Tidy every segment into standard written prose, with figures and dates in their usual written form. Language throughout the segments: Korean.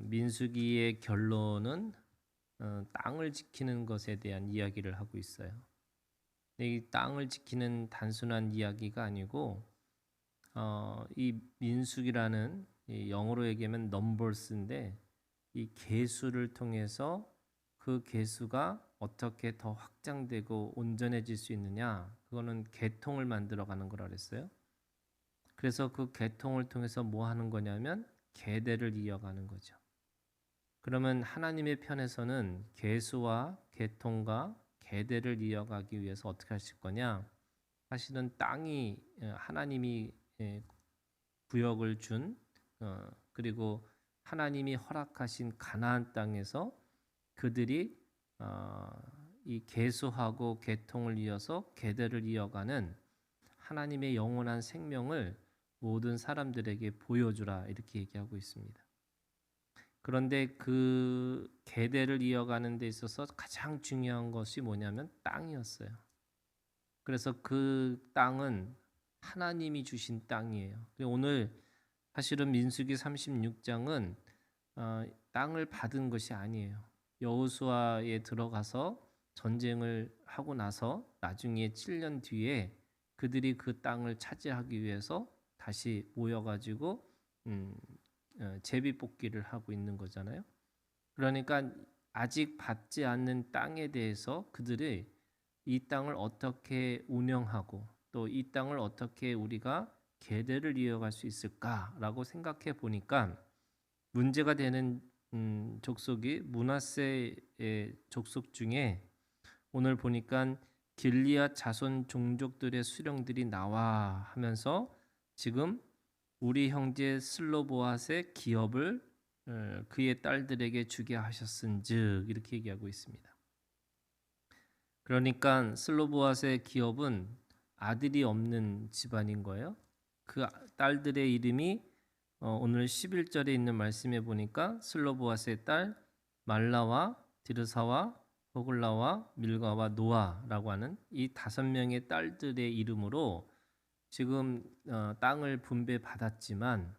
민수기의 결론은 땅을 지키는 것에 대한 이야기를 하고 있어요. 근데 이 땅을 지키는 단순한 이야기가 아니고 이 민수기라는 이 영어로 얘기하면 넘버스인데 이 계수를 통해서 그 계수가 어떻게 더 확장되고 온전해질 수 있느냐, 그거는 계통을 만들어가는 거라 그랬어요. 그래서 그 계통을 통해서 뭐 하는 거냐면 계대를 이어가는 거죠. 그러면 하나님의 편에서는 계수와 계통과 계대를 이어가기 위해서 어떻게 하실 거냐? 사실은 땅이 하나님이 구역을 준 그리고 하나님이 허락하신 가나안 땅에서 그들이 이 계수하고 계통을 이어서 계대를 이어가는 하나님의 영원한 생명을 모든 사람들에게 보여주라, 이렇게 얘기하고 있습니다. 그런데 그 계대를 이어가는 데 있어서 가장 중요한 것이 뭐냐면 땅이었어요. 그래서 그 땅은 하나님이 주신 땅이에요. 오늘 사실은 민수기 36장은 땅을 받은 것이 아니에요. 여호수아에 들어가서 전쟁을 하고 나서 나중에 7년 뒤에 그들이 그 땅을 차지하기 위해서 다시 모여가지고 제비뽑기를 하고 있는 거잖아요. 그러니까 아직 받지 않는 땅에 대해서 그들이 이 땅을 어떻게 운영하고 또 이 땅을 어떻게 우리가 계대를 이어갈 수 있을까라고 생각해 보니까 문제가 되는 족속이 므낫세의 족속 중에 오늘 보니까 길리앗 자손 종족들의 수령들이 나와 하면서 지금 우리 형제 슬로보앗의 기업을 그의 딸들에게 주게 하셨은즉, 이렇게 얘기하고 있습니다. 그러니까 슬로보앗의 기업은 아들이 없는 집안인 거예요. 그 딸들의 이름이 오늘 11절에 있는 말씀에 보니까 슬로보앗의 딸 말라와 디르사와 호글라와 밀가와 노아라고 하는 이 5명의 딸들의 이름으로 지금 땅을 분배받았지만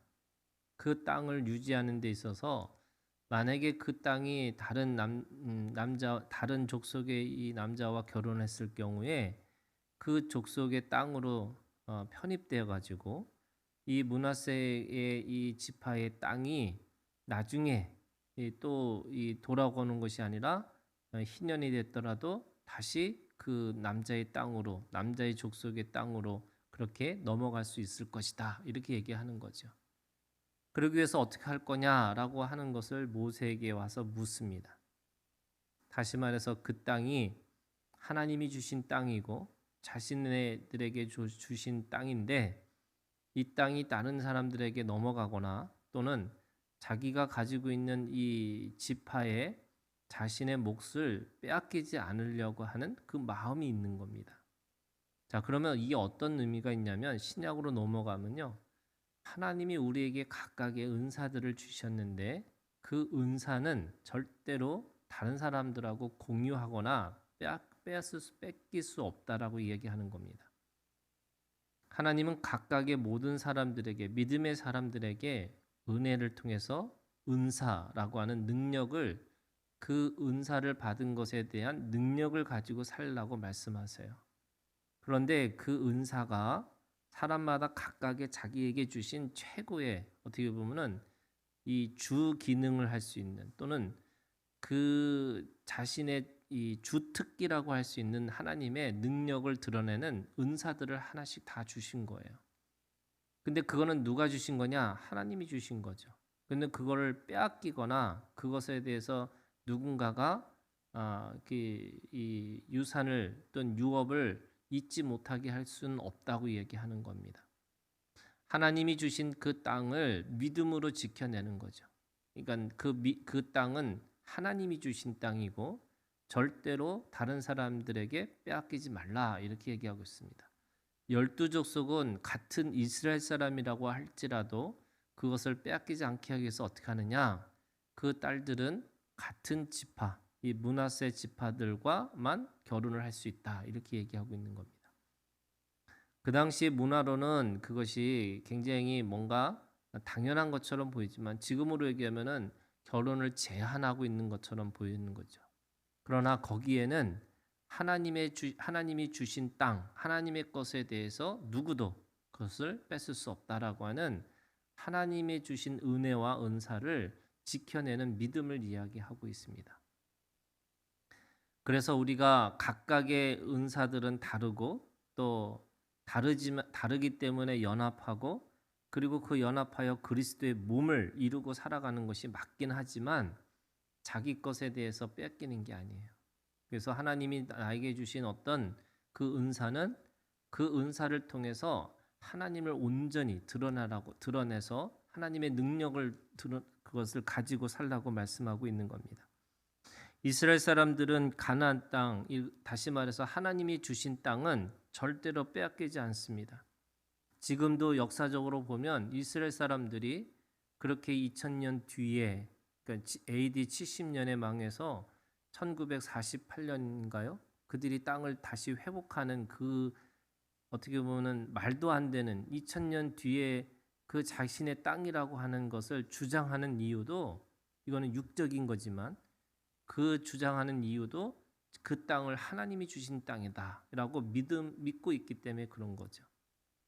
그 땅을 유지하는 데 있어서 만약에 그 땅이 다른 족속의 이 남자와 결혼했을 경우에 그 족속의 땅으로 편입되어 가지고 이 므낫세의 이 지파의 땅이 나중에 또 이 돌아오는 것이 아니라 희년이 됐더라도 다시 그 남자의 땅으로, 남자의 족속의 땅으로 그렇게 넘어갈 수 있을 것이다, 이렇게 얘기하는 거죠. 그러기 위해서 어떻게 할 거냐라고 하는 것을 모세에게 와서 묻습니다. 다시 말해서 그 땅이 하나님이 주신 땅이고 자신들에게 주신 땅인데 이 땅이 다른 사람들에게 넘어가거나 또는 자기가 가지고 있는 이 지파에 자신의 몫을 빼앗기지 않으려고 하는 그 마음이 있는 겁니다. 자, 그러면 이게 어떤 의미가 있냐면 신약으로 넘어가면요, 하나님이 우리에게 각각의 은사들을 주셨는데 그 은사는 절대로 다른 사람들하고 공유하거나 뺏길 수 없다라고 이야기하는 겁니다. 하나님은 각각의 모든 사람들에게, 믿음의 사람들에게 은혜를 통해서 은사라고 하는 능력을, 그 은사를 받은 것에 대한 능력을 가지고 살라고 말씀하세요. 그런데 그 은사가 사람마다 각각의 자기에게 주신 최고의, 어떻게 보면은 이 주 기능을 할 수 있는 또는 그 자신의 이 주특기라고 할 수 있는 하나님의 능력을 드러내는 은사들을 하나씩 다 주신 거예요. 근데 그거는 누가 주신 거냐? 하나님이 주신 거죠. 근데 그거를 빼앗기거나 그것에 대해서 누군가가 이 유산을 또는 유업을 잊지 못하게 할 수는 없다고 얘기하는 겁니다. 하나님이 주신 그 땅을 믿음으로 지켜내는 거죠. 그러니까 그 땅은 하나님이 주신 땅이고 절대로 다른 사람들에게 빼앗기지 말라, 이렇게 얘기하고 있습니다. 12족속은 같은 이스라엘 사람이라고 할지라도 그것을 빼앗기지 않게 하기 위해서 어떻게 하느냐? 그 딸들은 같은 지파, 이 므낫세 지파들과만 결혼을 할 수 있다, 이렇게 얘기하고 있는 겁니다. 그 당시 문화로는 그것이 굉장히 뭔가 당연한 것처럼 보이지만 지금으로 얘기하면은 결혼을 제한하고 있는 것처럼 보이는 거죠. 그러나 거기에는 하나님이 주신 땅, 하나님의 것에 대해서 누구도 그것을 뺏을 수 없다라고 하는 하나님의 주신 은혜와 은사를 지켜내는 믿음을 이야기하고 있습니다. 그래서 우리가 각각의 은사들은 다르고 또 다르기 때문에 연합하고 그리고 그 연합하여 그리스도의 몸을 이루고 살아가는 것이 맞긴 하지만 자기 것에 대해서 뺏기는 게 아니에요. 그래서 하나님이 나에게 주신 어떤 그 은사는 그 은사를 통해서 하나님을 온전히 드러내서 하나님의 능력을 그것을 가지고 살라고 말씀하고 있는 겁니다. 이스라엘 사람들은 가나안 땅, 다시 말해서 하나님이 주신 땅은 절대로 빼앗기지 않습니다. 지금도 역사적으로 보면 이스라엘 사람들이 그렇게 2000년 뒤에 그러니까 AD 70년에 망해서 1948년인가요? 그들이 땅을 다시 회복하는 그 어떻게 보면 말도 안 되는 2000년 뒤에 그 자신의 땅이라고 하는 것을 주장하는 이유도 이거는 육적인 거지만 그 주장하는 이유도 그 땅을 하나님이 주신 땅이다라고 믿고 있기 때문에 그런 거죠.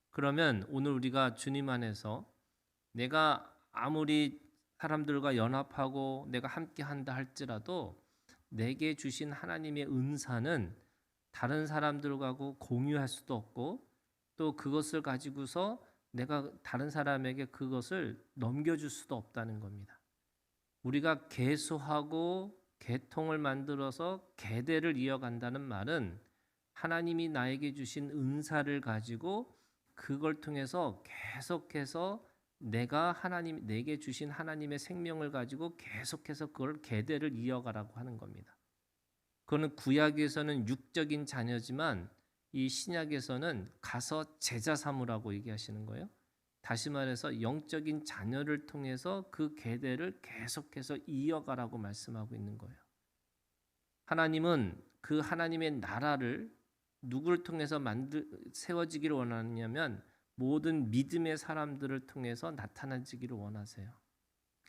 그러면 오늘 우리가 주님 안에서 내가 아무리 사람들과 연합하고 내가 함께 한다 할지라도 내게 주신 하나님의 은사는 다른 사람들하고 공유할 수도 없고 또 그것을 가지고서 내가 다른 사람에게 그것을 넘겨줄 수도 없다는 겁니다. 우리가 계수하고 계통을 만들어서 계대를 이어간다는 말은 하나님이 나에게 주신 은사를 가지고 그걸 통해서 계속해서 내게 주신 하나님의 생명을 가지고 계속해서 그걸 계대를 이어가라고 하는 겁니다. 그거는 구약에서는 육적인 자녀지만 이 신약에서는 가서 제자 삼으라고 얘기하시는 거예요. 다시 말해서 영적인 자녀를 통해서 그 계대를 계속해서 이어가라고 말씀하고 있는 거예요. 하나님은 그 하나님의 나라를 누구를 통해서 세워지기를 원하느냐면 모든 믿음의 사람들을 통해서 나타나지기를 원하세요.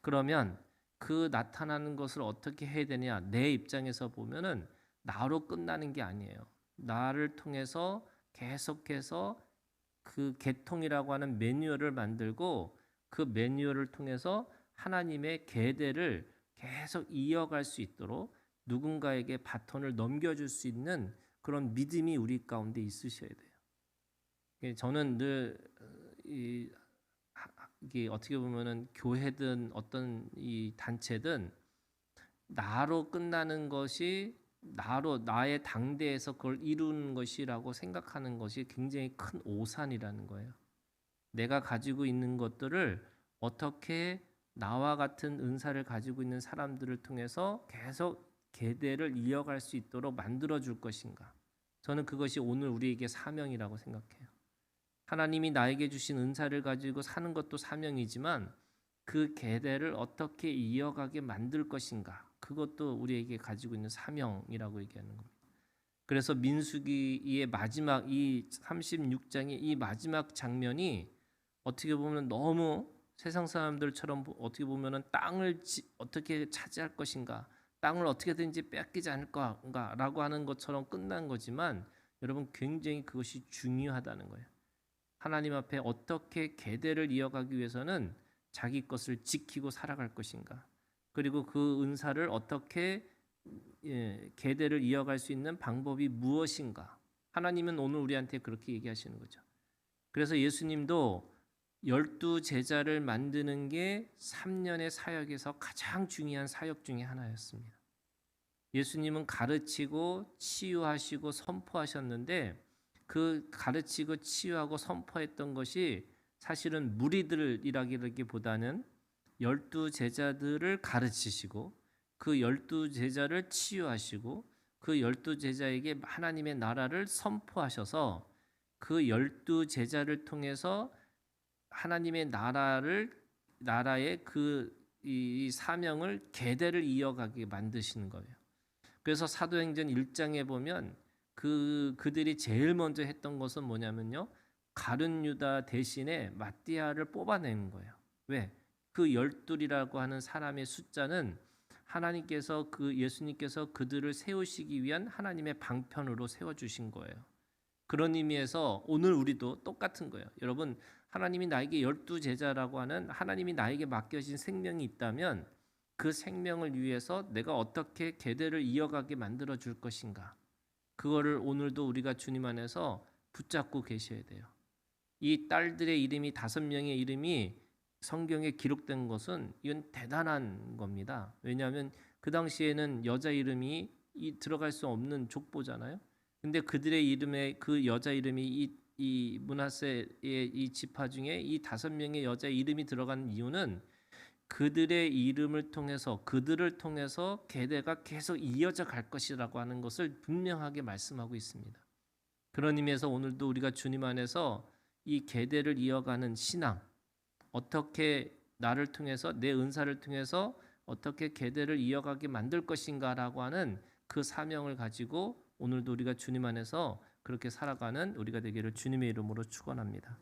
그러면 그 나타나는 것을 어떻게 해야 되냐? 내 입장에서 보면은 나로 끝나는 게 아니에요. 나를 통해서 계속해서 그 계통이라고 하는 매뉴얼을 만들고 그 매뉴얼을 통해서 하나님의 계대를 계속 이어갈 수 있도록 누군가에게 바톤을 넘겨줄 수 있는 그런 믿음이 우리 가운데 있으셔야 돼요. 저는 늘 이게 어떻게 보면은 교회든 어떤 이 단체든 나로 끝나는 것이 나의 당대에서 그걸 이루는 것이라고 생각하는 것이 굉장히 큰 오산이라는 거예요. 내가 가지고 있는 것들을 어떻게 나와 같은 은사를 가지고 있는 사람들을 통해서 계속 계대를 이어갈 수 있도록 만들어 줄 것인가? 저는 그것이 오늘 우리에게 사명이라고 생각해요. 하나님이 나에게 주신 은사를 가지고 사는 것도 사명이지만 그 계대를 어떻게 이어가게 만들 것인가? 그것도 우리에게 가지고 있는 사명이라고 얘기하는 겁니다. 그래서 민수기의 마지막 이 36장의 이 마지막 장면이 어떻게 보면 너무 세상 사람들처럼 어떻게 보면은 땅을 어떻게 차지할 것인가, 땅을 어떻게든지 뺏기지 않을 건가라고 하는 것처럼 끝난 거지만 여러분 굉장히 그것이 중요하다는 거예요. 하나님 앞에 어떻게 계대를 이어가기 위해서는 자기 것을 지키고 살아갈 것인가, 그리고 그 은사를 어떻게 계대를 이어갈 수 있는 방법이 무엇인가. 하나님은 오늘 우리한테 그렇게 얘기하시는 거죠. 그래서 예수님도 12 제자를 만드는 게 3년의 사역에서 가장 중요한 사역 중에 하나였습니다. 예수님은 가르치고 치유하시고 선포하셨는데 그 가르치고 치유하고 선포했던 것이 사실은 무리들이라기보다는 12 제자들을 가르치시고 그 12 제자를 치유하시고 그 12 제자에게 하나님의 나라를 선포하셔서 그 12 제자를 통해서 하나님의 나라의 이 사명을 계대를 이어가게 만드시는 거예요. 그래서 사도행전 1장에 보면 그들이 제일 먼저 했던 것은 뭐냐면요, 가룟 유다 대신에 마띠아를 뽑아내는 거예요. 왜? 그 열둘이라고 하는 사람의 숫자는 하나님께서 예수님께서 그들을 세우시기 위한 하나님의 방편으로 세워주신 거예요. 그런 의미에서 오늘 우리도 똑같은 거예요. 여러분, 하나님이 나에게 12제자라고 하는 하나님이 나에게 맡겨진 생명이 있다면 그 생명을 위해서 내가 어떻게 계대를 이어가게 만들어 줄 것인가, 그거를 오늘도 우리가 주님 안에서 붙잡고 계셔야 돼요. 이 딸들의 이름이 5명의 이름이 성경에 기록된 것은 이건 대단한 겁니다. 왜냐하면 그 당시에는 여자 이름이 들어갈 수 없는 족보잖아요. 근데 그들의 이름에 그 여자 이름이 이 므낫세의 이 지파 중에 이 5명의 여자 이름이 들어간 이유는 그들의 이름을 통해서, 그들을 통해서 계대가 계속 이어져 갈 것이라고 하는 것을 분명하게 말씀하고 있습니다. 그런 의미에서 오늘도 우리가 주님 안에서 이 계대를 이어가는 신앙, 어떻게 나를 통해서, 내 은사를 통해서 어떻게 계대를 이어가게 만들 것인가라고 하는 그 사명을 가지고 오늘도 우리가 주님 안에서 그렇게 살아가는 우리가 되기를 주님의 이름으로 축원합니다.